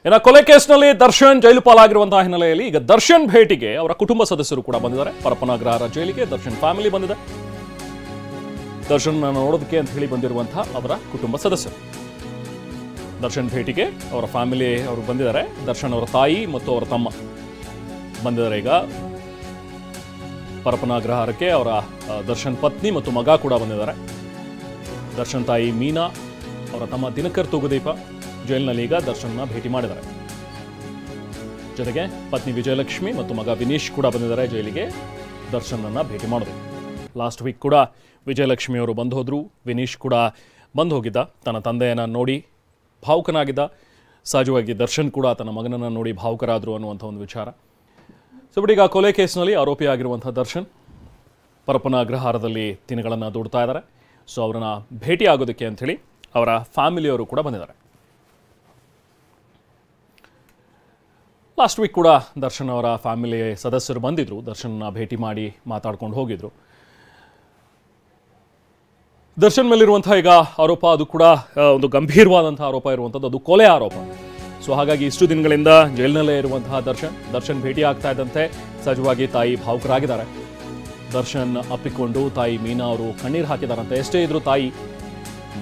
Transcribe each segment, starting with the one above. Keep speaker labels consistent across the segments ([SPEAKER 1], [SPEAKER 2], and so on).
[SPEAKER 1] ಇನ್ನು ಕೊಲೆ ಕೇಸ್ನಲ್ಲಿ ದರ್ಶನ್ ಜೈಲು ಪಾಲಾಗಿರುವಂತಹ ಹಿನ್ನೆಲೆಯಲ್ಲಿ ಈಗ ದರ್ಶನ್ ಭೇಟಿಗೆ ಅವರ ಕುಟುಂಬ ಸದಸ್ಯರು ಕೂಡ ಬಂದಿದ್ದಾರೆ. ಪರಪ್ಪನ ಅಗ್ರಹಾರ ಜೈಲಿಗೆ ದರ್ಶನ್ ಫ್ಯಾಮಿಲಿ ಬಂದಿದೆ. ದರ್ಶನ್ ನೋಡೋದಕ್ಕೆ ಅಂತ ಹೇಳಿ ಬಂದಿರುವಂತಹ ಅವರ ಕುಟುಂಬ ಸದಸ್ಯರು ದರ್ಶನ್ ಭೇಟಿಗೆ ಅವರ ಫ್ಯಾಮಿಲಿ ಅವರು ಬಂದಿದ್ದಾರೆ. ದರ್ಶನ್ ಅವರ ತಾಯಿ ಮತ್ತು ಅವರ ತಮ್ಮ ಬಂದಿದ್ದಾರೆ. ಈಗ ಪರಪ್ಪನ ಅಗ್ರಹಾರಕ್ಕೆ ಅವರ ದರ್ಶನ್ ಪತ್ನಿ ಮತ್ತು ಮಗ ಕೂಡ ಬಂದಿದ್ದಾರೆ. ದರ್ಶನ್ ತಾಯಿ ಮೀನಾ, ಅವರ ತಮ್ಮ ದಿನಕರ್ ತೂಗುದೀಪ ಜೈಲಿನಲ್ಲಿ ಈಗ ದರ್ಶನ್ನ ಭೇಟಿ ಮಾಡಿದ್ದಾರೆ. ಜೊತೆಗೆ ಪತ್ನಿ ವಿಜಯಲಕ್ಷ್ಮಿ ಮತ್ತು ಮಗ ವಿನೀಶ್ ಕೂಡ ಬಂದಿದ್ದಾರೆ ಜೈಲಿಗೆ ದರ್ಶನನ್ನ ಭೇಟಿ ಮಾಡೋದು. ಲಾಸ್ಟ್ ವೀಕ್ ಕೂಡ ವಿಜಯಲಕ್ಷ್ಮಿ ಅವರು ಬಂದು ಹೋದ್ರು. ವಿನೀಶ್ ಕೂಡ ಬಂದು ಹೋಗಿದ್ದ. ತನ್ನ ತಂದೆಯನ್ನ ನೋಡಿ ಭಾವುಕನಾಗಿದ್ದ. ಸಹಜವಾಗಿ ದರ್ಶನ್ ಕೂಡ ತನ್ನ ಮಗನನ್ನು ನೋಡಿ ಭಾವುಕರಾದರು ಅನ್ನುವಂಥ ಒಂದು ವಿಚಾರ. ಸೊ ಬಟ್ ಈಗ ಕೊಲೆ ಕೇಸ್ನಲ್ಲಿ ಆರೋಪಿಯಾಗಿರುವಂಥ ದರ್ಶನ್ ಪರಪ್ಪನ ಅಗ್ರಹಾರದಲ್ಲಿ ದಿನಗಳನ್ನು ದೂಡ್ತಾ ಇದ್ದಾರೆ. ಸೊ ಅವರನ್ನ ಭೇಟಿ ಆಗೋದಕ್ಕೆ ಅಂಥೇಳಿ ಅವರ ಫ್ಯಾಮಿಲಿಯವರು ಕೂಡ ಬಂದಿದ್ದಾರೆ. ಲಾಸ್ಟ್ ವೀಕ್ ಕೂಡ ದರ್ಶನ್ ಅವರ ಫ್ಯಾಮಿಲಿ ಸದಸ್ಯರು ಬಂದಿದ್ರು. ದರ್ಶನ್ನ ಭೇಟಿ ಮಾಡಿ ಮಾತಾಡ್ಕೊಂಡು ಹೋಗಿದ್ರು. ದರ್ಶನ್ ಮೇಲಿರುವಂತಹ ಈಗ ಆರೋಪ ಅದು ಕೂಡ ಒಂದು ಗಂಭೀರವಾದಂತಹ ಆರೋಪ ಇರುವಂಥದ್ದು, ಅದು ಕೊಲೆ ಆರೋಪ. ಸೊ ಹಾಗಾಗಿ ಇಷ್ಟು ದಿನಗಳಿಂದ ಜೈಲಿನಲ್ಲೇ ಇರುವಂತಹ ದರ್ಶನ್ ಭೇಟಿ ಆಗ್ತಾ ಇದ್ದಂತೆ ಸಹಜವಾಗಿ ತಾಯಿ ಭಾವುಕರಾಗಿದ್ದಾರೆ. ದರ್ಶನ್ ಅಪ್ಪಿಕೊಂಡು ತಾಯಿ ಮೀನಾ ಅವರು ಕಣ್ಣೀರು ಹಾಕಿದಾರಂತೆ. ಎಷ್ಟೇ ಇದ್ರು ತಾಯಿ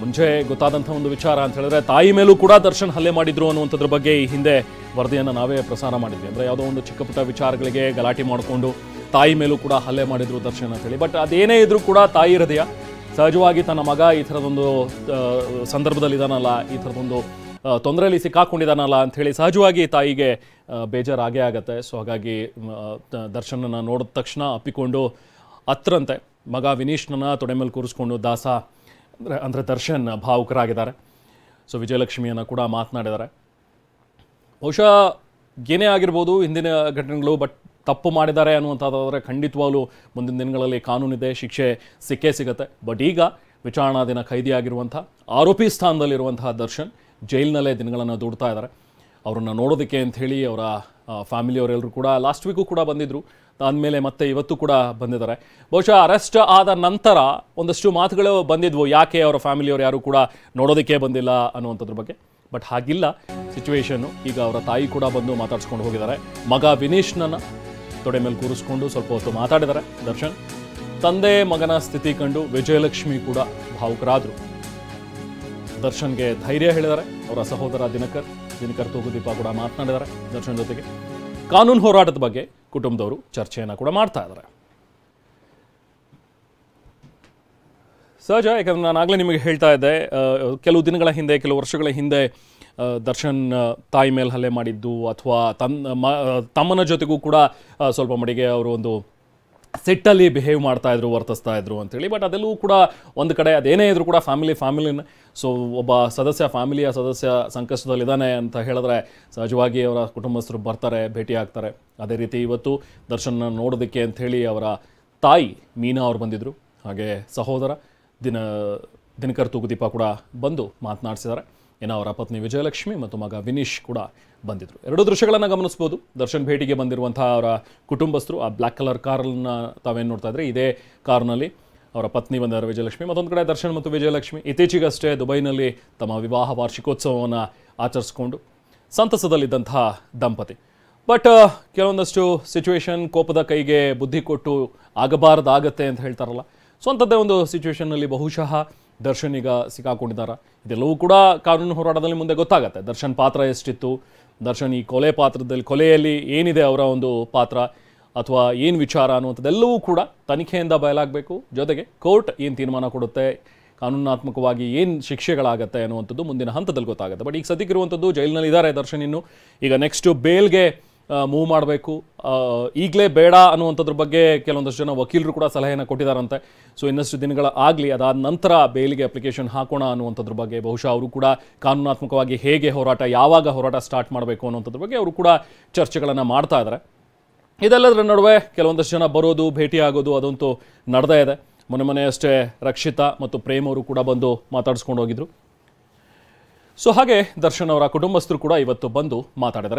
[SPEAKER 1] ಮುಂಚೆ ಗೊತ್ತಾದಂಥ ಒಂದು ವಿಚಾರ ಅಂತ ಹೇಳಿದ್ರೆ ತಾಯಿ ಮೇಲೂ ಕೂಡ ದರ್ಶನ್ ಹಲ್ಲೆ ಮಾಡಿದ್ರು ಅನ್ನುವಂಥದ್ರ ಬಗ್ಗೆ ಈ ಹಿಂದೆ ವರದಿಯನ್ನು ನಾವೇ ಪ್ರಸಾರ ಮಾಡಿದ್ವಿ. ಅಂದರೆ ಯಾವುದೋ ಒಂದು ಚಿಕ್ಕ ಪುಟ್ಟ ವಿಚಾರಗಳಿಗೆ ಗಲಾಟೆ ಮಾಡಿಕೊಂಡು ತಾಯಿ ಮೇಲೂ ಕೂಡ ಹಲ್ಲೆ ಮಾಡಿದ್ರು ದರ್ಶನ್ ಅಂತೇಳಿ. ಬಟ್ ಅದೇನೇ ಇದ್ರೂ ಕೂಡ ತಾಯಿ ಹೃದಯ ಸಹಜವಾಗಿ ತನ್ನ ಮಗ ಈ ಥರದೊಂದು ಸಂದರ್ಭದಲ್ಲಿ ಇದಾನಲ್ಲ, ಈ ಥರದೊಂದು ತೊಂದರೆಯಲ್ಲಿ ಸಿಕ್ಕಾಕೊಂಡಿದ್ದಾನಲ್ಲ ಅಂಥೇಳಿ ಸಹಜವಾಗಿ ತಾಯಿಗೆ ಬೇಜಾರಾಗೇ ಆಗತ್ತೆ. ಸೊ ಹಾಗಾಗಿ ದರ್ಶನನ್ನು ನೋಡಿದ ತಕ್ಷಣ ಅಪ್ಪಿಕೊಂಡು ಹತ್ರಂತೆ ಮಗ ವಿನೀಶ್ನನ್ನ ತೊಡೆ ಮೇಲೆ ಕೂರಿಸ್ಕೊಂಡು ದಾಸ ಅಂದರೆ ದರ್ಶನ್ ಭಾವುಕರಾಗಿದ್ದಾರೆ. ಸೊ ವಿಜಯಲಕ್ಷ್ಮಿಯನ್ನು ಕೂಡ ಮಾತನಾಡಿದ್ದಾರೆ. ಬಹುಶಃ ಏನೇ ಆಗಿರ್ಬೋದು ಹಿಂದಿನ ಘಟನೆಗಳು, ಬಟ್ ತಪ್ಪು ಮಾಡಿದ್ದಾರೆ ಅನ್ನುವಂಥದ್ದಾದರೆ ಖಂಡಿತವಾಗ್ಲೂ ಮುಂದಿನ ದಿನಗಳಲ್ಲಿ ಕಾನೂನಿದೆ, ಶಿಕ್ಷೆ ಸಿಕ್ಕೇ ಸಿಗುತ್ತೆ. ಬಟ್ ಈಗ ವಿಚಾರಣಾಧೀನ ಖೈದಿಯಾಗಿರುವಂಥ ಆರೋಪಿ ಸ್ಥಾನದಲ್ಲಿರುವಂತಹ ದರ್ಶನ್ ಜೈಲಿನಲ್ಲೇ ದಿನಗಳನ್ನು ದೂಡ್ತಾ ಇದ್ದಾರೆ. ಅವ್ರನ್ನ ನೋಡೋದಕ್ಕೆ ಅಂಥೇಳಿ ಅವರ ಫ್ಯಾಮಿಲಿಯವರೆಲ್ಲರೂ ಕೂಡ ಲಾಸ್ಟ್ ವೀಕು ಕೂಡ ಬಂದಿದ್ದರು. ಆದಮೇಲೆ ಮತ್ತೆ ಇವತ್ತು ಕೂಡ ಬಂದಿದ್ದಾರೆ. ಬಹುಶಃ ಅರೆಸ್ಟ್ ಆದ ನಂತರ ಒಂದಷ್ಟು ಮಾತುಗಳು ಬಂದಿದ್ವು, ಯಾಕೆ ಅವರ ಫ್ಯಾಮಿಲಿಯವರು ಯಾರು ಕೂಡ ನೋಡೋದಕ್ಕೆ ಬಂದಿಲ್ಲ ಅನ್ನುವಂಥದ್ರ ಬಗ್ಗೆ. ಬಟ್ ಹಾಗಿಲ್ಲ ಸಿಚುವೇಶನ್ನು. ಈಗ ಅವರ ತಾಯಿ ಕೂಡ ಬಂದು ಮಾತಾಡ್ಸ್ಕೊಂಡು ಹೋಗಿದ್ದಾರೆ. ಮಗ ವಿನೀಶ್ನನ್ನು ತೊಡೆ ಮೇಲೆ ಕೂರಿಸ್ಕೊಂಡು ಸ್ವಲ್ಪ ಹೊತ್ತು ಮಾತಾಡಿದ್ದಾರೆ ದರ್ಶನ್. ತಂದೆ ಮಗನ ಸ್ಥಿತಿ ಕಂಡು ವಿಜಯಲಕ್ಷ್ಮಿ ಕೂಡ ಭಾವುಕರಾದರು. ದರ್ಶನ್ಗೆ ಧೈರ್ಯ ಹೇಳಿದ್ದಾರೆ. ಅವರ ಸಹೋದರ ದಿನಕರ್ ತೂಗುದೀಪ ಕೂಡ ಮಾತನಾಡಿದ್ದಾರೆ ದರ್ಶನ್ ಜೊತೆಗೆ. ಕಾನೂನು ಹೋರಾಟದ ಬಗ್ಗೆ ಕುಟುಂಬದವರು ಚರ್ಚೆಯನ್ನು ಕೂಡ ಮಾಡ್ತಾ ಇದ್ದಾರೆ. ಸಹಜ, ಯಾಕಂದ್ರೆ ನಾನು ಆಗಲೇ ನಿಮಗೆ ಹೇಳ್ತಾ ಇದ್ದೆ, ಕೆಲವು ದಿನಗಳ ಹಿಂದೆ, ಕೆಲವು ವರ್ಷಗಳ ಹಿಂದೆ ದರ್ಶನ್ ತಾಯಿ ಮೇಲೆ ಹಲ್ಲೆ ಮಾಡಿದ್ದು ಅಥವಾ ತಮ್ಮನ ಜೊತೆಗೂ ಕೂಡ ಸ್ವಲ್ಪ ಮಟ್ಟಿಗೆ ಅವರು ಒಂದು ಸೆಟ್ಟಲ್ಲಿ ಬಿಹೇವ್ ಮಾಡ್ತಾ ಇದ್ರು, ವರ್ತಿಸ್ತಾ ಇದ್ರು ಅಂತೇಳಿ. ಬಟ್ ಅದೆಲ್ಲವೂ ಕೂಡ ಒಂದು ಕಡೆ, ಅದೇನೇ ಇದ್ರು ಕೂಡ ಫ್ಯಾಮಿಲಿನ. ಸೊ ಒಬ್ಬ ಫ್ಯಾಮಿಲಿಯ ಸದಸ್ಯ ಸಂಕಷ್ಟದಲ್ಲಿದ್ದಾನೆ ಅಂತ ಹೇಳಿದ್ರೆ ಸಹಜವಾಗಿ ಅವರ ಕುಟುಂಬಸ್ಥರು ಬರ್ತಾರೆ, ಭೇಟಿ ಆಗ್ತಾರೆ. ಅದೇ ರೀತಿ ಇವತ್ತು ದರ್ಶನ್ನ ನೋಡೋದಕ್ಕೆ ಅಂಥೇಳಿ ಅವರ ತಾಯಿ ಮೀನಾ ಅವರು ಬಂದಿದ್ದರು. ಹಾಗೆ ಸಹೋದರ ದಿನಕರ್ ತೂಗುದೀಪ ಕೂಡ ಬಂದು ಮಾತನಾಡಿಸಿದ್ದಾರೆ. ಇನ್ನು ಅವರ ಪತ್ನಿ ವಿಜಯಲಕ್ಷ್ಮಿ ಮತ್ತು ಮಗ ವಿನೀಶ್ ಕೂಡ ಬಂದಿದ್ದರು. ಎರಡು ದೃಶ್ಯಗಳನ್ನು ಗಮನಿಸ್ಬೋದು. ದರ್ಶನ್ ಭೇಟಿಗೆ ಬಂದಿರುವಂಥ ಅವರ ಕುಟುಂಬಸ್ಥರು ಆ ಬ್ಲ್ಯಾಕ್ ಕಲರ್ ಕಾರನ್ನು ತಾವೇನು ನೋಡ್ತಾ ಇದ್ರೆ, ಇದೇ ಕಾರ್ನಲ್ಲಿ ಅವರ ಪತ್ನಿ ಬಂದಿದ್ದಾರೆ ವಿಜಯಲಕ್ಷ್ಮಿ. ಮತ್ತೊಂದು ಕಡೆ ದರ್ಶನ್ ಮತ್ತು ವಿಜಯಲಕ್ಷ್ಮಿ ಇತ್ತೀಚೆಗಷ್ಟೇ ದುಬೈನಲ್ಲಿ ತಮ್ಮ ವಿವಾಹ ವಾರ್ಷಿಕೋತ್ಸವವನ್ನು ಆಚರಿಸಿಕೊಂಡು ಸಂತಸದಲ್ಲಿದ್ದಂತಹ ದಂಪತಿ. ಬಟ್ ಕೆಲವೊಂದಷ್ಟು ಸಿಚುವೇಶನ್ ಕೋಪದ ಕೈಗೆ ಬುದ್ಧಿ ಕೊಟ್ಟು ಆಗಬಾರ್ದಾಗತ್ತೆ ಅಂತ ಹೇಳ್ತಾರಲ್ಲ, ಸ್ವಂತದ್ದೇ ಒಂದು ಸಿಚುವೇಶನ್ನಲ್ಲಿ ಬಹುಶಃ ದರ್ಶನ್ ಈಗ ಸಿಕ್ಕಾಕೊಂಡಿದ್ದಾರೆ. ಇದೆಲ್ಲವೂ ಕೂಡ ಕಾನೂನು ಹೋರಾಟದಲ್ಲಿ ಮುಂದೆ ಗೊತ್ತಾಗತ್ತೆ. ದರ್ಶನ್ ಪಾತ್ರ ಎಷ್ಟಿತ್ತು, ದರ್ಶನ್ ಈ ಕೊಲೆಯಲ್ಲಿ ಏನಿದೆ ಅವರ ಒಂದು ಪಾತ್ರ ಅಥವಾ ಏನು ವಿಚಾರ ಅನ್ನುವಂಥದ್ದೆಲ್ಲವೂ ಕೂಡ ತನಿಖೆಯಿಂದ ಬಯಲಾಗಬೇಕು. ಜೊತೆಗೆ ಕೋರ್ಟ್ ಏನು ತೀರ್ಮಾನ ಕೊಡುತ್ತೆ, ಕಾನೂನಾತ್ಮಕವಾಗಿ ಏನು ಶಿಕ್ಷೆಗಳಾಗತ್ತೆ ಅನ್ನುವಂಥದ್ದು ಮುಂದಿನ ಹಂತದಲ್ಲಿ ಗೊತ್ತಾಗುತ್ತೆ. ಬಟ್ ಈಗ ಸದ್ಯಕ್ಕಿರುವಂಥದ್ದು ಜೈಲಿನಲ್ಲಿ ಇದ್ದಾರೆ ದರ್ಶನ್. ಇನ್ನು ಈಗ ನೆಕ್ಸ್ಟು ಬೇಲ್ಗೆ ಮೂವ್ ಮಾಡಬೇಕು, ಈಗಲೇ ಬೇಡ ಅನ್ನುವಂಥದ್ರ ಬಗ್ಗೆ ಕೆಲವೊಂದಷ್ಟು ಜನ ವಕೀಲರು ಕೂಡ ಸಲಹೆಯನ್ನು ಕೊಟ್ಟಿದ್ದಾರಂತೆ. ಸೊ ಇನ್ನಷ್ಟು ದಿನಗಳ ಆಗಲಿ, ಅದಾದ ನಂತರ ಬೇಲಿಗೆ ಅಪ್ಲಿಕೇಶನ್ ಹಾಕೋಣ ಅನ್ನುವಂಥದ್ರ ಬಗ್ಗೆ ಬಹುಶಃ ಅವರು ಕೂಡ ಕಾನೂನಾತ್ಮಕವಾಗಿ ಹೇಗೆ ಹೋರಾಟ, ಯಾವಾಗ ಹೋರಾಟ ಸ್ಟಾರ್ಟ್ ಮಾಡಬೇಕು ಅನ್ನುವಂಥದ್ರ ಬಗ್ಗೆ ಅವರು ಕೂಡ ಚರ್ಚೆಗಳನ್ನು ಮಾಡ್ತಾ ಇದ್ದಾರೆ. ಇದೆಲ್ಲದರ ನಡುವೆ ಕೆಲವೊಂದಷ್ಟು ಜನ ಬರೋದು, ಭೇಟಿ ಆಗೋದು ಅದಂತೂ ನಡೆದೇ ಇದೆ. ಮೊನ್ನೆ ಅಷ್ಟೇ ರಕ್ಷಿತಾ ಮತ್ತು ಪ್ರೇಮ್ ಅವರು ಕೂಡ ಬಂದು ಮಾತಾಡಿಸ್ಕೊಂಡು ಹೋಗಿದ್ರು. ಸೊ ಹಾಗೆ ದರ್ಶನ್ ಅವರ ಕುಟುಂಬಸ್ಥರು ಕೂಡ ಇವತ್ತು ಬಂದು ಮಾತಾಡಿದ್ದಾರೆ.